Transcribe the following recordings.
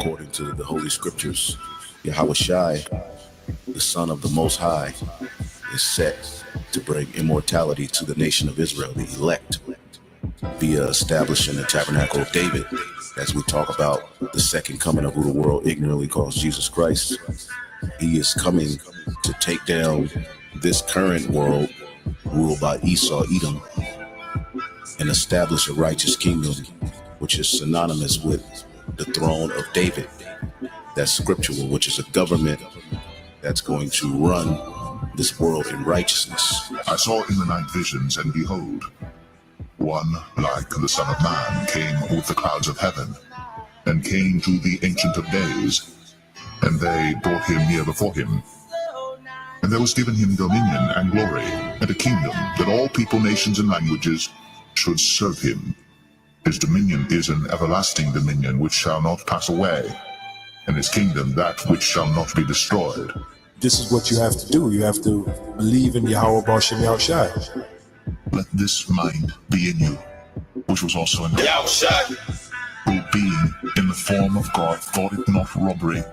according to the Holy Scriptures, Yahawashi, the Son of the Most High, is set to bring immortality to the nation of Israel, the elect, via establishing the tabernacle of David, as we talk about the second coming of who the world ignorantly calls Jesus Christ. He is coming to take down this current world ruled by Esau, Edom, and establish a righteous kingdom, which is synonymous with the throne of David. That's scriptural, which is a government that's going to run this world in righteousness. I saw in the night visions, and behold, one like the Son of Man came with the clouds of heaven, and came to the Ancient of Days, and they brought him near before him. And there was given him dominion and glory, and a kingdom, that all people, nations, and languages should serve him. His dominion is an everlasting dominion which shall not pass away, and his kingdom that which shall not be destroyed. This is what you have to do. You have to believe in Yahawah, Bahasham, Yahawashi. Let this mind be in you, which was also in Yahawashi, who being in the form of God thought it not robbery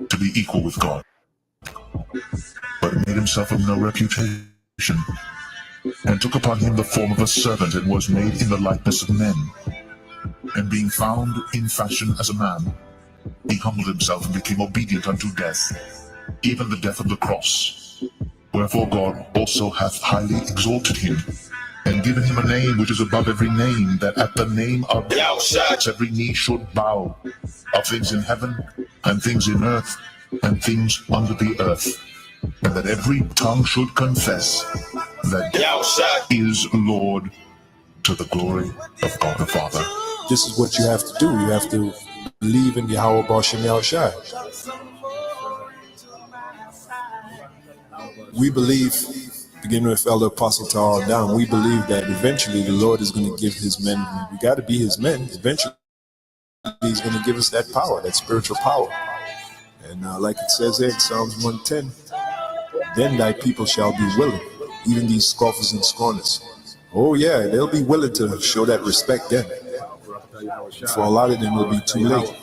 to be equal with God, but made himself of no reputation, and took upon him the form of a servant, and was made in the likeness of men. And being found in fashion as a man, he humbled himself and became obedient unto death, even the death of the cross. Wherefore God also hath highly exalted him, and given him a name which is above every name, that at the name of Yahawashi every knee should bow, of things in heaven, and things in earth, and things under the earth, and that every tongue should confess that Yahawashi is Lord, to the glory of God the Father. This is what you have to do. You have to believe in Yahawah, Bahasham, Yahawashi. We believe, beginning with Elder Apostle Tara down, we believe that eventually the Lord is going to give his men, we got to be his men, eventually he's going to give us that power, that spiritual power. And like it says there in Psalms 110, then thy people shall be willing, even these scoffers and scorners. Oh yeah, they'll be willing to show that respect then. For a lot of them, it'll be too late.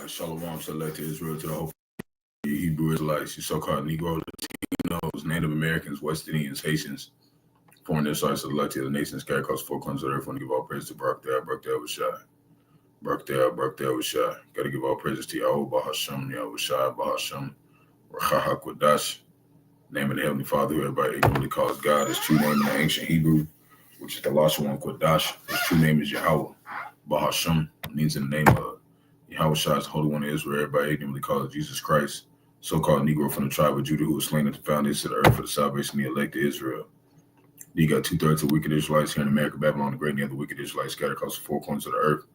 Shalom, select Israel to the whole Hebrew Israelites, you so-called Negro, Latinos, Native Americans, West Indians, Haitians, foreign Israelites, elected the nations scattered across 4 corners of the earth. Want to give all praise to Barak, Yahawashi. Got to give all praises to Yahawah, Bahasham, Yahawashi, Bahasham, Rawchaa, Qadash, name of the Heavenly Father, who everybody ignorantly calls God. His true name in the ancient Hebrew, which is the last one, Qadash. His true name is Yahawah. Bahasham means in the name of Yahawashi, is the Holy One of Israel. Everybody ignorantly calls Jesus Christ, so-called Negro from the tribe of Judah, who was slain at the foundation of the earth for the salvation of the elect of Israel. You got 2/3 of wicked Israelites here in America, Babylon the Great, and the other wicked Israelites scattered across the 4 corners of the earth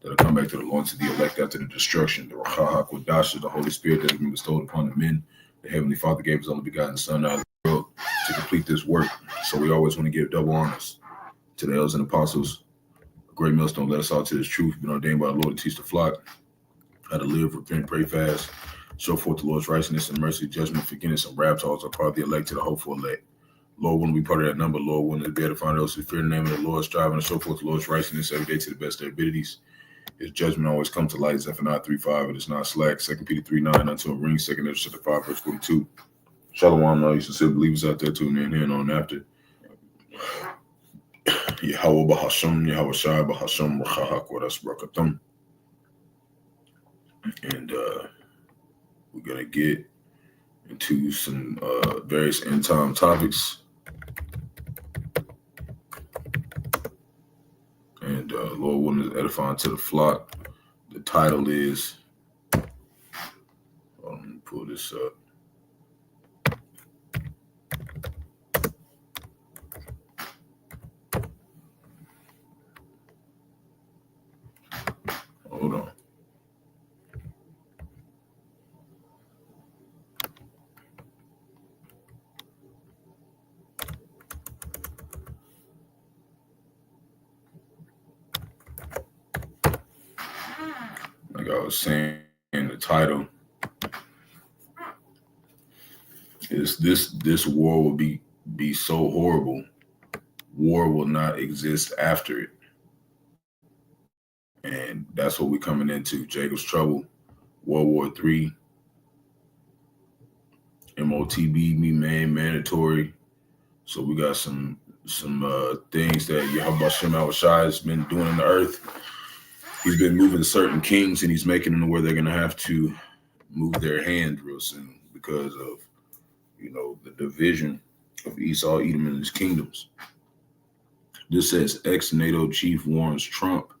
that'll come back to the loins of the elect after the destruction. The Rawchaa, Qadash is the Holy Spirit that has been bestowed upon the men. The Heavenly Father gave his only begotten Son out of the world to complete this work. So we always want to give double honors to the elders and apostles. A great millstone led us out to this truth, been ordained by the Lord to teach the flock how to live, repent, pray fast, show forth the Lord's righteousness and mercy, judgment, forgiveness, and Rawchaa are part of the elect to the hopeful elect. Lord, when we part of that number, Lord, when we be able to find those who fear the name of the Lord, striving to show forth the Lord's righteousness every day to the best of their abilities. His judgment always comes to light. Zephaniah 3:5, it is not slack. 2 Peter 3:9, unto a ring. 2 Ezra 5, verse 42. Shalom, all you sincere believers out there tuning in here and on after. Yahawah, Bahasham, Yahawashi, Bahasham, Rawchaa, Qadash, Barak. And we're going to get into some various end time topics. And Lord willing is edifying to the flock. The title is, let me pull this up. Hold on. was saying, the title is this war will be so horrible, war will not exist after it. And that's what we're coming into. Jacob's Trouble, World War III, MOTB, mandatory. So we got some things that Yahawashi has been doing in the earth. He's been moving certain kings, and he's making them where they're going to have to move their hand real soon because of, the division of Esau, Edom, and his kingdoms. This says ex-NATO chief warns Trump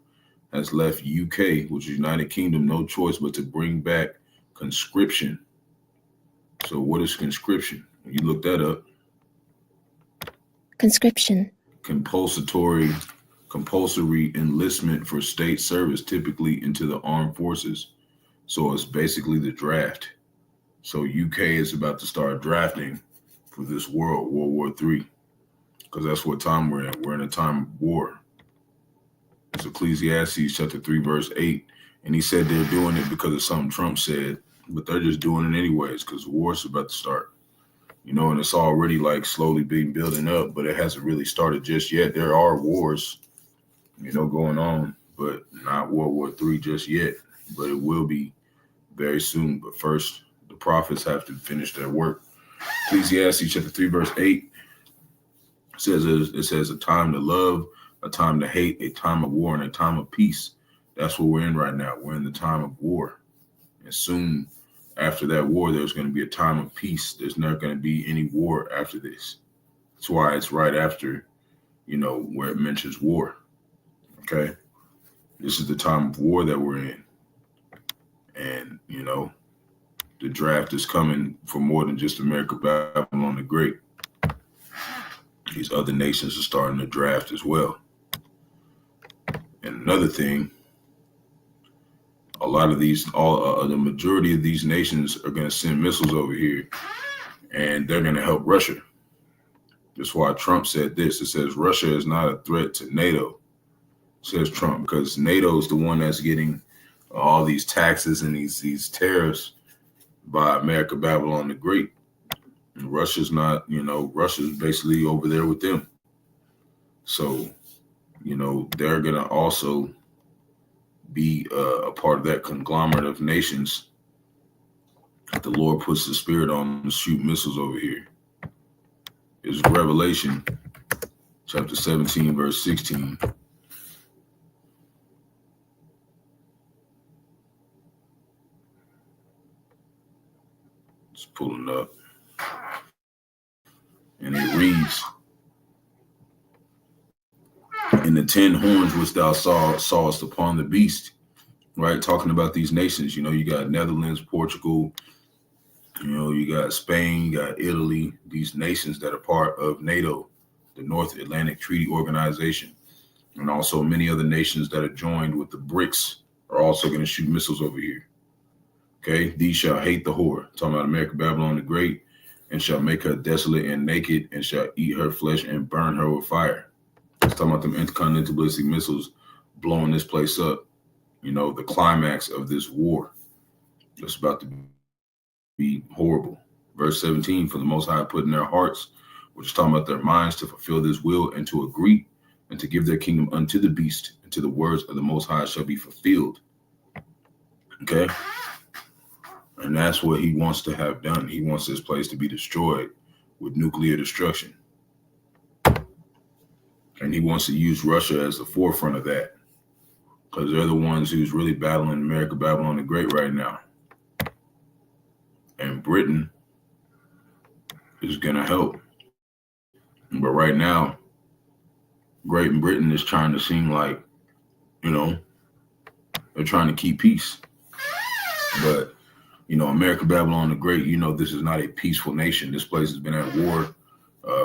has left UK, which is United Kingdom, no choice but to bring back conscription. So what is conscription? When you look that up. Conscription. Compulsory enlistment for state service, typically into the armed forces. So it's basically the draft. So UK is about to start drafting for this World War III, because that's what time we're in. We're in a time of war. It's Ecclesiastes chapter 3, verse 8. And he said they're doing it because of something Trump said, but they're just doing it anyways because the war's about to start. And it's already like slowly being building up, but it hasn't really started just yet. There are wars, going on, but not World War III just yet. But it will be very soon. But first, the prophets have to finish their work. Ecclesiastes chapter 3, verse 8 it says a time to love, a time to hate, a time of war, and a time of peace. That's what we're in right now. We're in the time of war. And soon after that war, there's going to be a time of peace. There's not going to be any war after this. That's why it's right after, where it mentions war. Okay. This is the time of war that we're in. And, the draft is coming for more than just America, Babylon the Great. These other nations are starting to draft as well. And another thing, the majority of these nations are going to send missiles over here, and they're going to help Russia. That's why Trump said this. It says Russia is not a threat to NATO, says Trump, because NATO is the one that's getting all these taxes and these tariffs by America, Babylon the Great. And Russia's not, Russia's basically over there with them. So, they're going to also be a part of that conglomerate of nations that the Lord puts the spirit on to shoot missiles over here. It's Revelation chapter 17, verse 16. It's pulling up. And it reads, "In the 10 horns which thou sawest upon the beast," right? Talking about these nations, you got Netherlands, Portugal, you got Spain, you got Italy, these nations that are part of NATO, the North Atlantic Treaty Organization, and also many other nations that are joined with the BRICS are also going to shoot missiles over here. Okay, these shall hate the whore, talking about America, Babylon the Great, and shall make her desolate and naked, and shall eat her flesh and burn her with fire. It's talking about them intercontinental ballistic missiles blowing this place up. The climax of this war. It's about to be horrible. Verse 17, "For the Most High put in their hearts," which is talking about their minds, "to fulfill this will and to agree and to give their kingdom unto the beast, and to the words of the Most High shall be fulfilled." Okay? And that's what he wants to have done. He wants this place to be destroyed with nuclear destruction. And he wants to use Russia as the forefront of that, because they're the ones who's really battling America, Babylon the Great right now. And Britain is going to help. But right now, Great Britain is trying to seem like, they're trying to keep peace. But, America, Babylon the Great, this is not a peaceful nation. This place has been at war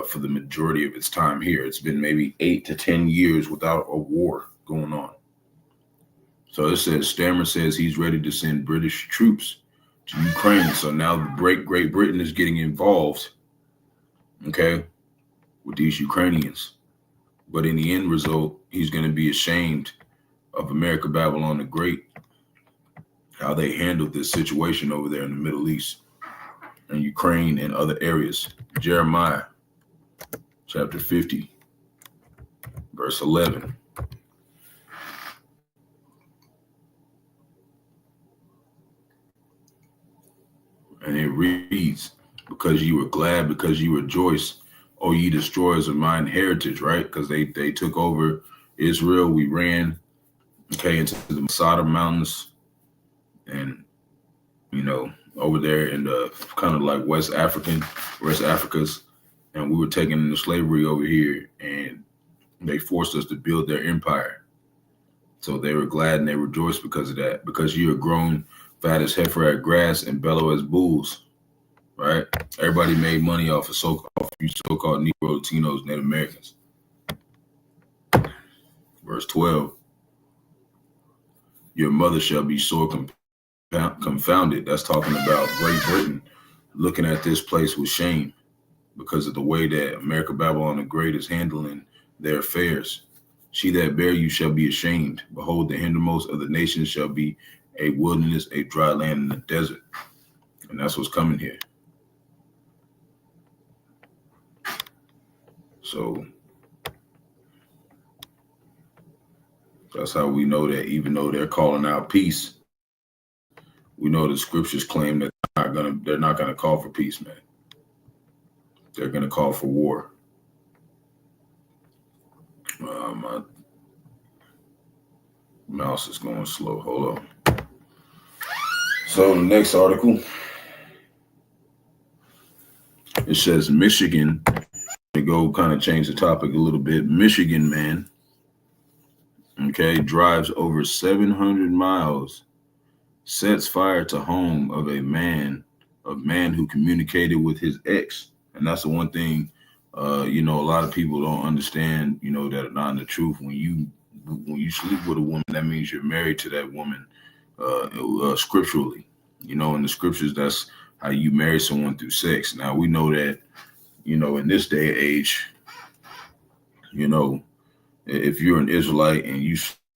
for the majority of its time here. It's been maybe 8 to 10 years without a war going on. So it says, Stammer says he's ready to send British troops to Ukraine. So now Great Britain is getting involved, okay, with these Ukrainians. But in the end result, he's going to be ashamed of America, Babylon the Great how they handled this situation over there in the Middle East and Ukraine and other areas. Jeremiah chapter 50, verse 11. And it reads, because you were glad, because you rejoice, O ye destroyers of mine heritage, right? Because they took over Israel. We ran, into the Masada Mountains and, over there in the kind of like West Africa's, and we were taken into slavery over here, and they forced us to build their empire. So they were glad and they rejoiced because of that, because you are grown fat as heifer at grass and bellow as bulls, right? Everybody made money off you so-called Negro, Latinos, Native Americans. Verse 12, your mother shall be sore confounded. That's talking about Great Britain looking at this place with shame because of the way that America, Babylon the Great is handling their affairs. She that bare you shall be ashamed. Behold, the hindermost of the nations shall be a wilderness, a dry land in the desert. And that's what's coming here. So that's how we know that even though they're calling out peace, we know the scriptures claim that they're not gonna call for peace, man. They're gonna call for war. My mouse is going slow. Hold on. So the next article, it says Michigan. To go kind of change the topic a little bit. Michigan man, drives over 700 miles, sets fire to home of a man who communicated with his ex. And that's the one thing, a lot of people don't understand, that are not in the truth. When you sleep with a woman, that means you're married to that woman, scripturally. In the scriptures, that's how you marry someone through sex. Now we know that, in this day and age, if you're an Israelite and you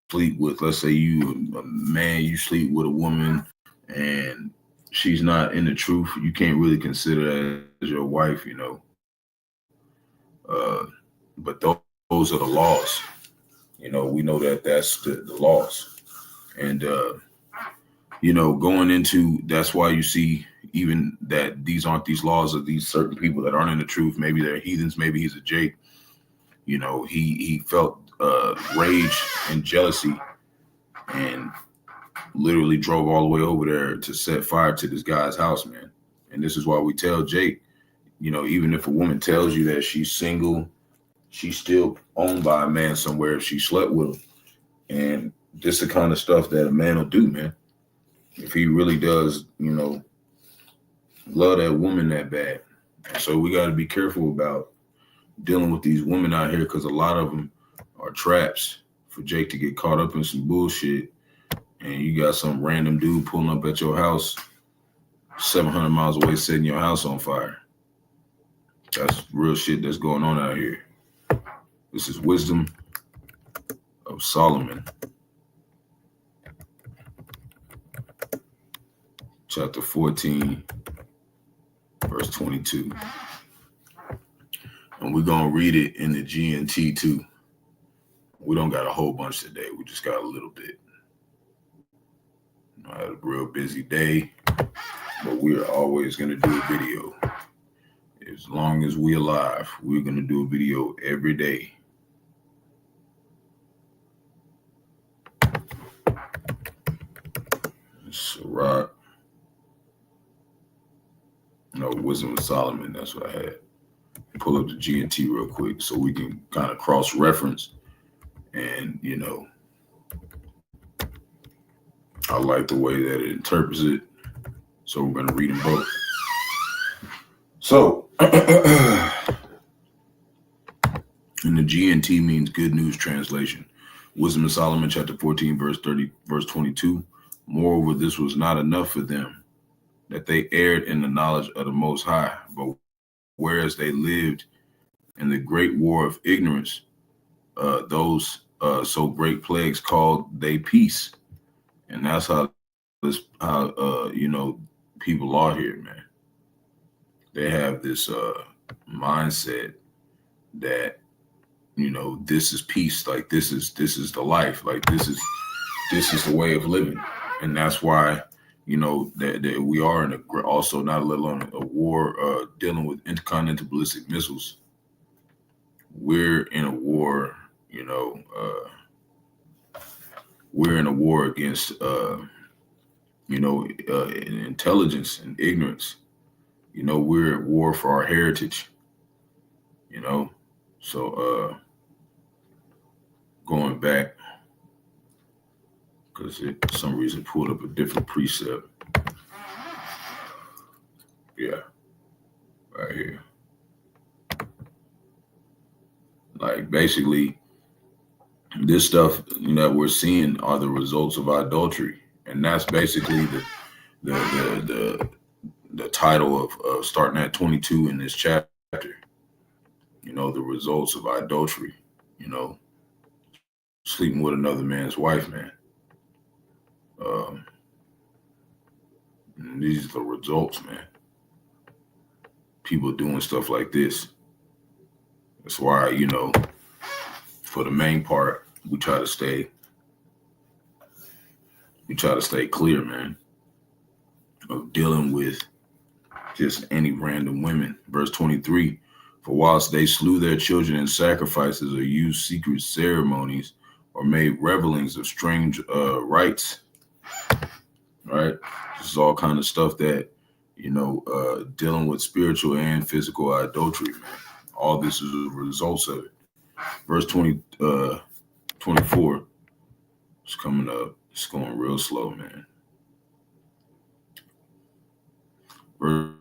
sleep with, let's say you a man, you sleep with a woman and she's not in the truth, you can't really consider that as your wife, but those are the laws. We know that that's the laws. And, going into, that's why you see even that these aren't these laws of these certain people that aren't in the truth. Maybe they're heathens. Maybe he's a Jake. He felt rage and jealousy and literally drove all the way over there to set fire to this guy's house, man. And this is why we tell Jake, even if a woman tells you that she's single, she's still owned by a man somewhere if she slept with him. And this is the kind of stuff that a man will do, man. If he really does, love that woman that bad. So we got to be careful about dealing with these women out here, because a lot of them are traps for Jake to get caught up in some bullshit. And you got some random dude pulling up at your house 700 miles away, setting your house on fire. That's real shit that's going on out here. This is Wisdom of Solomon, chapter 14, verse 22. And we're going to read it in the GNT too. We don't got a whole bunch today. We just got a little bit. I had a real busy day, but we're always going to do a video. As long as we're alive, we're going to do a video every day. Sirach. No, Wisdom of Solomon. That's what I had. Pull up the GNT real quick so we can kind of cross-reference. And, I like the way that it interprets it. So we're going to read them both. So, and the GNT means Good News Translation. Wisdom of Solomon, chapter 14, verse 22. Moreover, this was not enough for them, that they erred in the knowledge of the Most High, but whereas they lived in the great war of ignorance, those so great plagues called they peace. And that's how people are here, man. They have this mindset that, this is peace. Like this is the life. Like this is the way of living. And that's why, that we are in also not let alone a war dealing with intercontinental ballistic missiles. We're in a war, we're in a war against, intelligence and ignorance. We're at war for our heritage, So going back, because it for some reason pulled up a different precept. Yeah, right here. Like basically, this stuff that we're seeing are the results of adultery, and that's basically the title of starting at 22 in this chapter. The results of adultery. Sleeping with another man's wife, man. And these are the results, man. People doing stuff like this. That's why, for the main part, we try to stay clear, man, of dealing with just any random women. Verse 23, for whilst they slew their children in sacrifices or used secret ceremonies or made revelings of strange rites, right? This is all kind of stuff that, dealing with spiritual and physical adultery, man. All this is the results of it. Verse 24, it's coming up. It's going real slow, man. Verse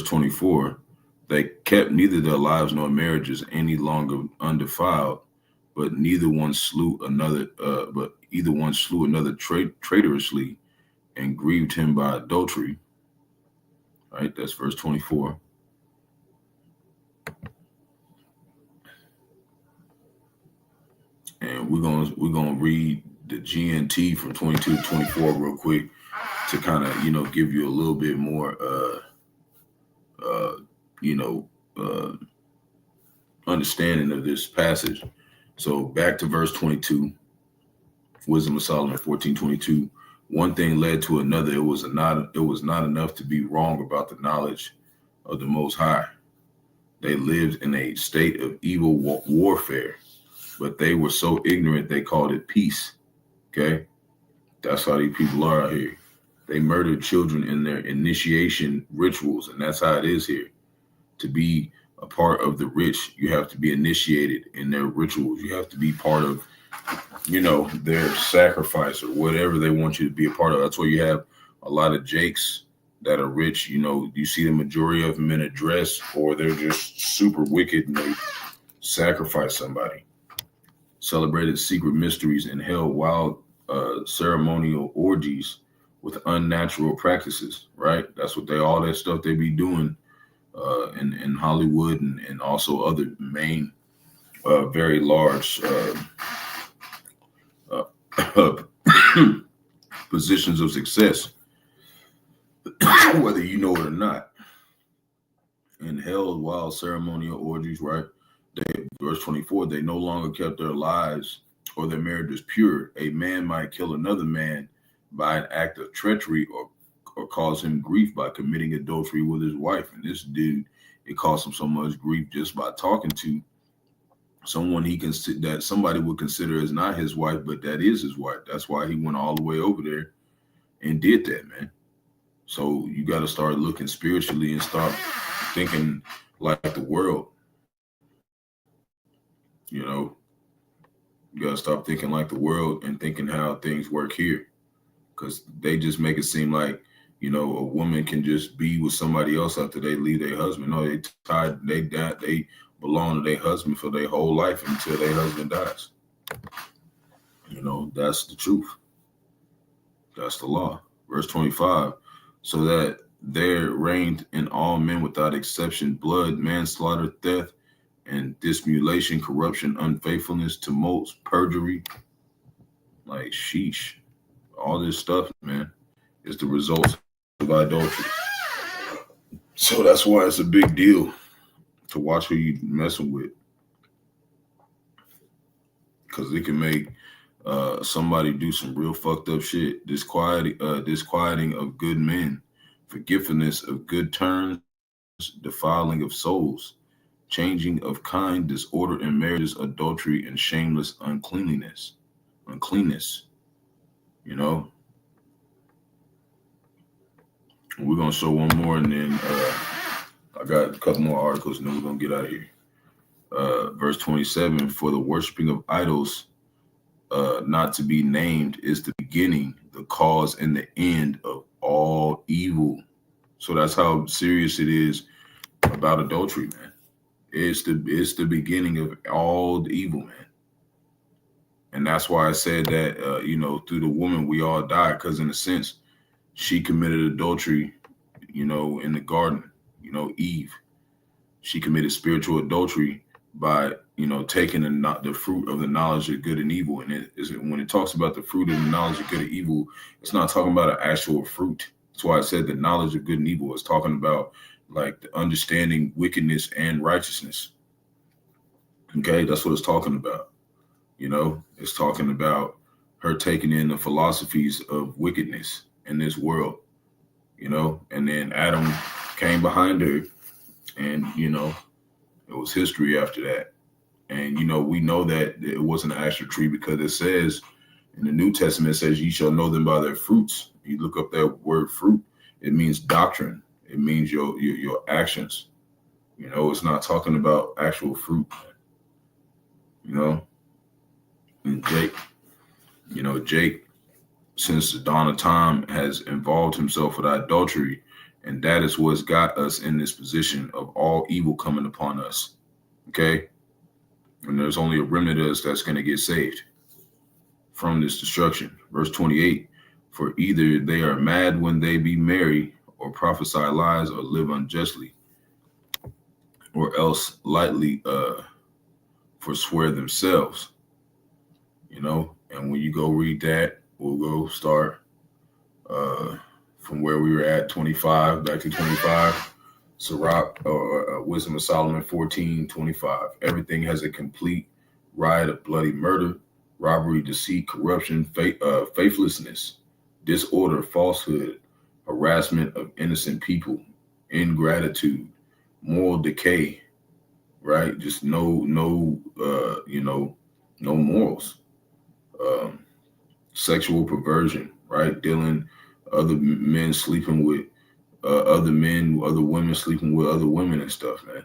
24, they kept neither their lives nor marriages any longer undefiled, but either one slew another traitorously and grieved him by adultery. Right, that's verse 24. And we're gonna read the GNT from 22 to 24 real quick to kind of give you a little bit more understanding of this passage. So back to verse 22, Wisdom of Solomon 14:22. One thing led to another. It was not enough to be wrong about the knowledge of the Most High. They lived in a state of evil warfare, but they were so ignorant they called it peace. Okay, that's how these people are out here. They murdered children in their initiation rituals, and that's how it is here. To be a part of the rich, you have to be initiated in their rituals. You have to be part of, their sacrifice or whatever they want you to be a part of. That's why you have a lot of Jakes that are rich. You see the majority of them in a dress, or they're just super wicked and they sacrifice somebody. Celebrated secret mysteries and held wild ceremonial orgies with unnatural practices, right? That's what all that stuff they be doing in Hollywood and also other main very large positions of success, whether you know it or not. And held wild ceremonial orgies, right? Verse 24, they no longer kept their lives or their marriages pure. A man might kill another man by an act of treachery or cause him grief by committing adultery with his wife. And this dude, it caused him so much grief just by talking to someone that somebody would consider as not his wife, but that is his wife. That's why he went all the way over there and did that, man. So you got to start looking spiritually and start thinking like the world. You got to stop thinking like the world and thinking how things work here, because they just make it seem like, a woman can just be with somebody else after they leave their husband. No, they belong to their husband for their whole life until their husband dies. That's the truth. That's the law. Verse 25, so that there reigned in all men without exception blood, manslaughter, theft, and dissimulation, corruption, unfaithfulness, tumults, perjury. Like, sheesh. All this stuff, man. is the result of idolatry. So that's why it's a big deal to watch who you messing with, because it can make somebody do some real fucked up shit. Disquieting of good men, forgetfulness of good turns, defiling of souls, changing of kind, disorder in marriages, adultery, and shameless uncleanness. You know, we're gonna show one more, and then I got a couple more articles, and then we're gonna get out of here. Verse 27: for the worshiping of idols, not to be named, is the beginning, the cause, and the end of all evil. So that's how serious it is about adultery, man. It's the beginning of all the evil, man. And that's why I said that, through the woman we all died, because in a sense, she committed adultery, in the garden. Eve, she committed spiritual adultery by, taking the fruit of the knowledge of good and evil. And when it talks about the fruit of the knowledge of good and evil, it's not talking about an actual fruit. That's why I said the knowledge of good and evil is talking about like the understanding wickedness and righteousness. Okay, that's what it's talking about. It's talking about her taking in the philosophies of wickedness in this world, and then Adam came behind her, and, it was history after that. And, we know that it wasn't an actual tree, because it says in the New Testament, it says, ye shall know them by their fruits. You look up that word fruit, it means doctrine. It means your actions. It's not talking about actual fruit. And Jake, since the dawn of time, has involved himself with idolatry, and that is what's got us in this position of all evil coming upon us. Okay? And there's only a remnant of us that's going to get saved from this destruction. Verse 28, for either they are mad when they be merry, or prophesy lies, or live unjustly, or else lightly forswear themselves. And when you go read that, we'll go start from where we were at, 25 back to 25. Sirach, Wisdom of Solomon 14:25. Everything has a complete riot of bloody murder, robbery, deceit, corruption, faithlessness, disorder, falsehood, harassment of innocent people, ingratitude, moral decay, right? Just no morals. Sexual perversion, right? Dealing other men sleeping with other men, other women sleeping with other women and stuff, man.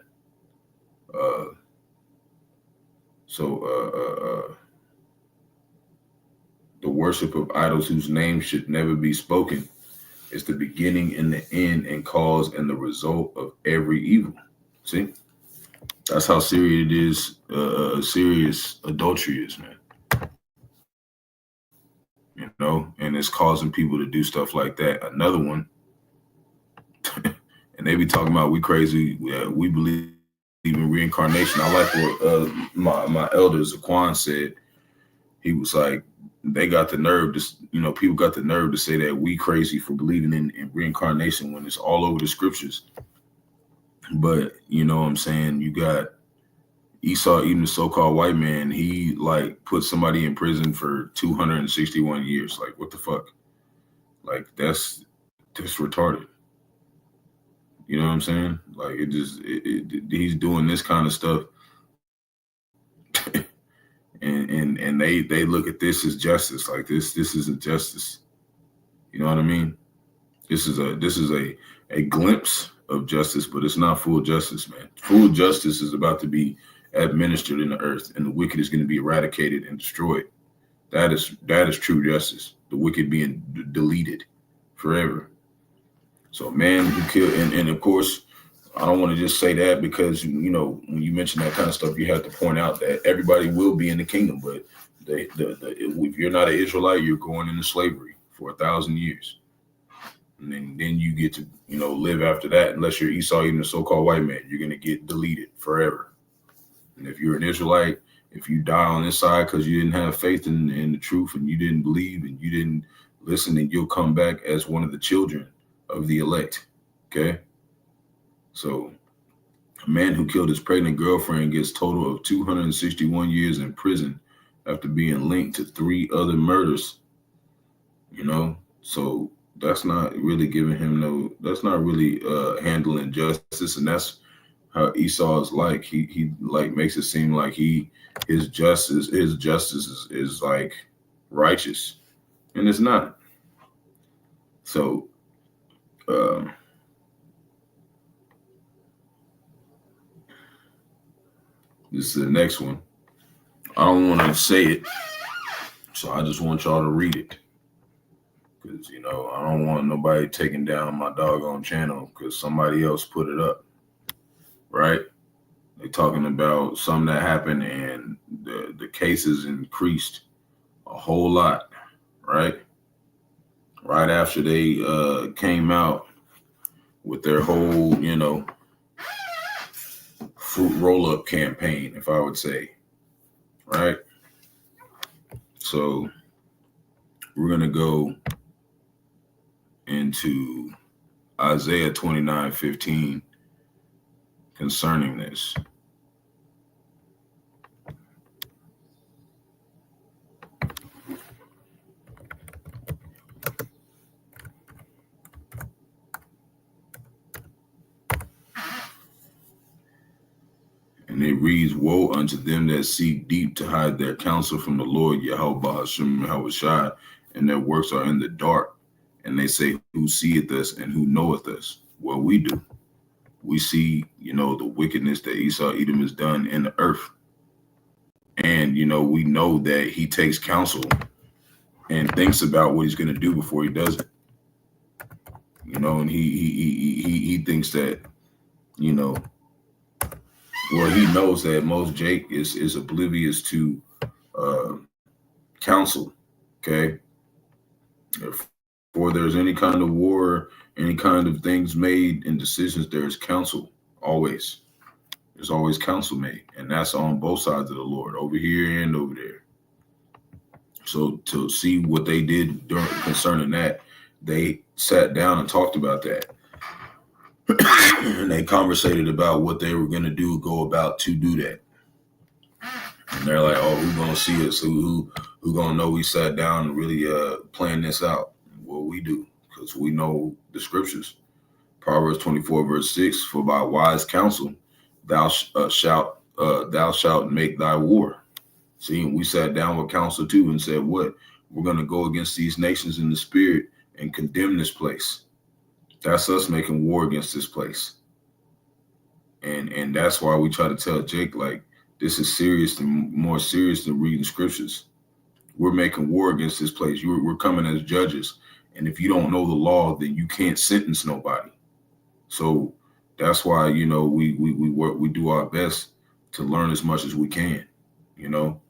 The worship of idols whose names should never be spoken is the beginning and the end and cause and the result of every evil. See? That's how serious it is, serious adultery is, man. And it's causing people to do stuff like that. Another one, and they be talking about we crazy, we believe in reincarnation. I like what my elder Zaquan said. He was like, they got the nerve to, people got the nerve to say that we crazy for believing in reincarnation when it's all over the scriptures. But you know what I'm saying? You got Esau, even the so-called white man, he like put somebody in prison for 261 years. Like, what the fuck? Like, that's retarded. You know what I'm saying? Like, he's doing this kind of stuff. and they look at this as justice. Like, this isn't justice. You know what I mean? This is a glimpse of justice, but it's not full justice, man. Full justice is about to be administered in the earth, and the wicked is going to be eradicated and destroyed. That is true justice. The wicked being deleted forever. So man who killed, and of course, I don't want to just say that because, when you mention that kind of stuff, you have to point out that everybody will be in the kingdom, but if you're not an Israelite, you're going into slavery for 1,000 years. And then you get to, live after that. Unless you're Esau, even a so-called white man, you're going to get deleted forever. And if you're an Israelite, if you die on this side because you didn't have faith in the truth and you didn't believe and you didn't Listen, and you'll come back as one of the children of the elect. Okay? So a man who killed his pregnant girlfriend gets total of 261 years in prison after being linked to 3 other murders. You know, so that's not really giving him that's not really handling justice, and that's how Esau is like. He like makes it seem like his justice is like righteous, and it's not. So this is the next one. I don't want to say it, so I just want y'all to read it. Because, you know, I don't want nobody taking down my doggone channel because somebody else put it up, right? They're talking about something that happened and the cases increased a whole lot, right? Right after they came out with their whole, you know, fruit roll-up campaign, if I would say, right? So we're going to go into Isaiah 29:15 concerning this. And it reads, "Woe unto them that seek deep to hide their counsel from the Lord, Yahawah, Bahasham, Yahawashi, and their works are in the dark. And they say, who seeth us and who knoweth us?" Well, we do. We see, you know, the wickedness that Esau Edom has done in the earth. And, you know, we know that he takes counsel and thinks about what he's going to do before he does it. You know, and he thinks that, you know, well, he knows that most Jake is oblivious to counsel. Okay. Before there's any kind of war, any kind of things made and decisions, there's counsel always. There's always counsel made, and that's on both sides of the Lord, over here and over there. So to see what they did concerning that, they sat down and talked about that. And they conversated about what they were going to go about to do that. And they're like, oh, who's going to see us? Who going to know we sat down and really plan this out? Well, we do, because we know the scriptures. Proverbs 24:6, "For by wise counsel thou shalt make thy war." See, we sat down with counsel too and said, what? We're going to go against these nations in the spirit and condemn this place. That's us making war against this place. And that's why we try to tell Jake, like, this is serious and more serious than reading scriptures. We're making war against this place. We're coming as judges. And if you don't know the law, then you can't sentence nobody. So that's why, you know, we work, we do our best to learn as much as we can, you know.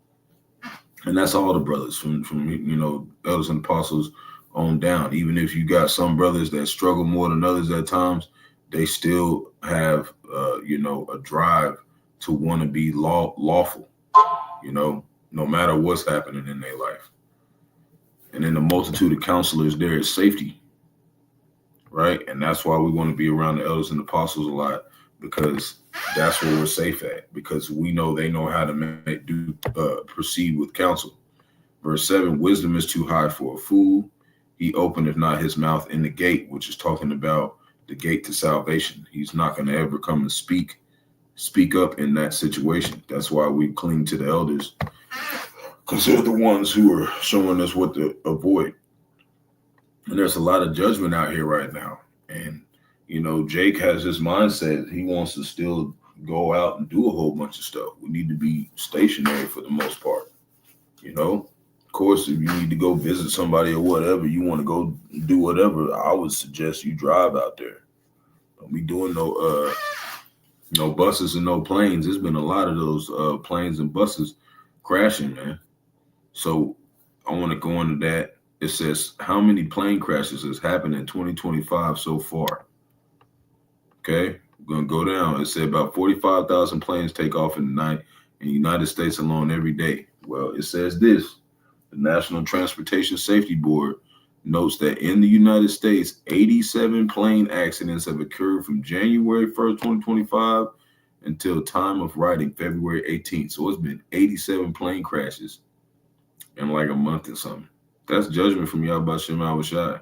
And that's all the brothers from you know, elders and apostles on down. Even if you got some brothers that struggle more than others at times, they still have, you know, a drive to want to be lawful, you know, no matter what's happening in their life. And in the multitude of counselors, there is safety, right? And that's why we want to be around the elders and apostles a lot, because that's where we're safe at, because we know they know how to proceed with counsel. Verse 7, "Wisdom is too high for a fool. He openeth not his mouth in the gate," which is talking about the gate to salvation. He's not going to ever come and speak up in that situation. That's why we cling to the elders, because they're the ones who are showing us what to avoid. And there's a lot of judgment out here right now. And, you know, Jake has his mindset. He wants to still go out and do a whole bunch of stuff. We need to be stationary for the most part. You know, of course, if you need to go visit somebody or whatever, you want to go do whatever, I would suggest you drive out there. Don't be doing no buses and no planes. There's been a lot of those planes and buses crashing, man. So I want to go into that. It says, how many plane crashes has happened in 2025 so far? Okay, we're going to go down. It said about 45,000 planes take off in the night in the United States alone every day. Well, it says this: the National Transportation Safety Board notes that in the United States, 87 plane accidents have occurred from January 1st, 2025 until time of writing, February 18th. So it's been 87 plane crashes in like a month or something. That's judgment from Yahawashi.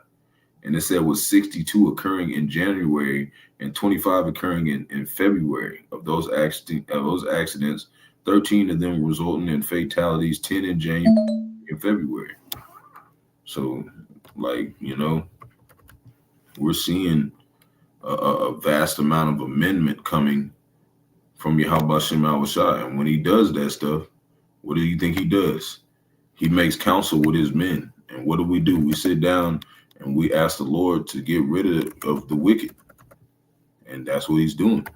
And it said was 62 occurring in January and 25 occurring in February. Of those accidents, 13 of them resulting in fatalities, 10 in January and February. So, like, you know, we're seeing a vast amount of amendment coming from Yahawashi. And when he does that stuff, what do you think he does? He makes counsel with his men. And what do? We sit down and we ask the Lord to get rid of the wicked. And that's what he's doing.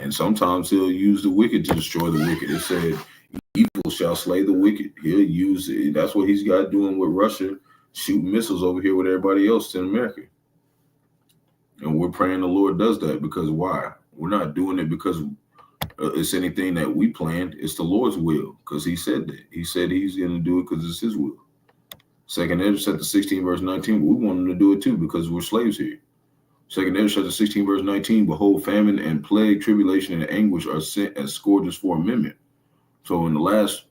And sometimes he'll use the wicked to destroy the wicked. It said, evil shall slay the wicked. He'll use it. That's what he's got doing with Russia, shooting missiles over here with everybody else in America. And we're praying the Lord does that, because why? We're not doing it because it's anything that we planned. It's the Lord's will, because he said that. He said he's going to do it because it's his will. 2nd Ezra chapter 16, verse 19, we want him to do it too because we're slaves here. 2nd Ezra chapter 16, verse 19, behold, famine and plague, tribulation and anguish are sent as scourges for amendment. So in the last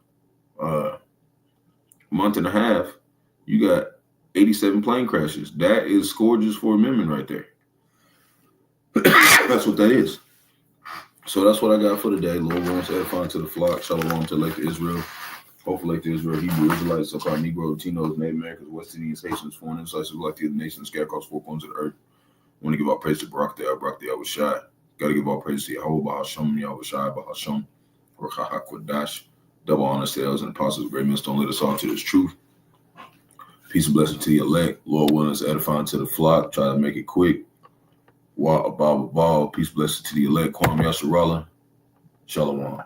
month and a half, you got 87 plane crashes. That is scourges for amendment right there. That's what that is. So that's what I got for today. Lord wants edifying to the flock. Shalom to Lake Israel. Hopefully, Lake Israel, Hebrew Israelites, so-called Negro, Latinos, Native Americans, West Indians, Haitians, foreign insiders, like the other nations, scattered across 4 corners of the earth. I want to give all praise to Barak, the Yahawashi. Got to give all praise to Yahawah, Bahasham, Yahawashi, Bahasham, Rawchaa, Qadash. Double honor to elders and apostles of great men. Don't let us all to this truth. Peace and blessing to the elect. Lord willing us edifying to the flock. Try to make it quick. Peace blessing to the elect. Kwame Yasharallah. Shalom.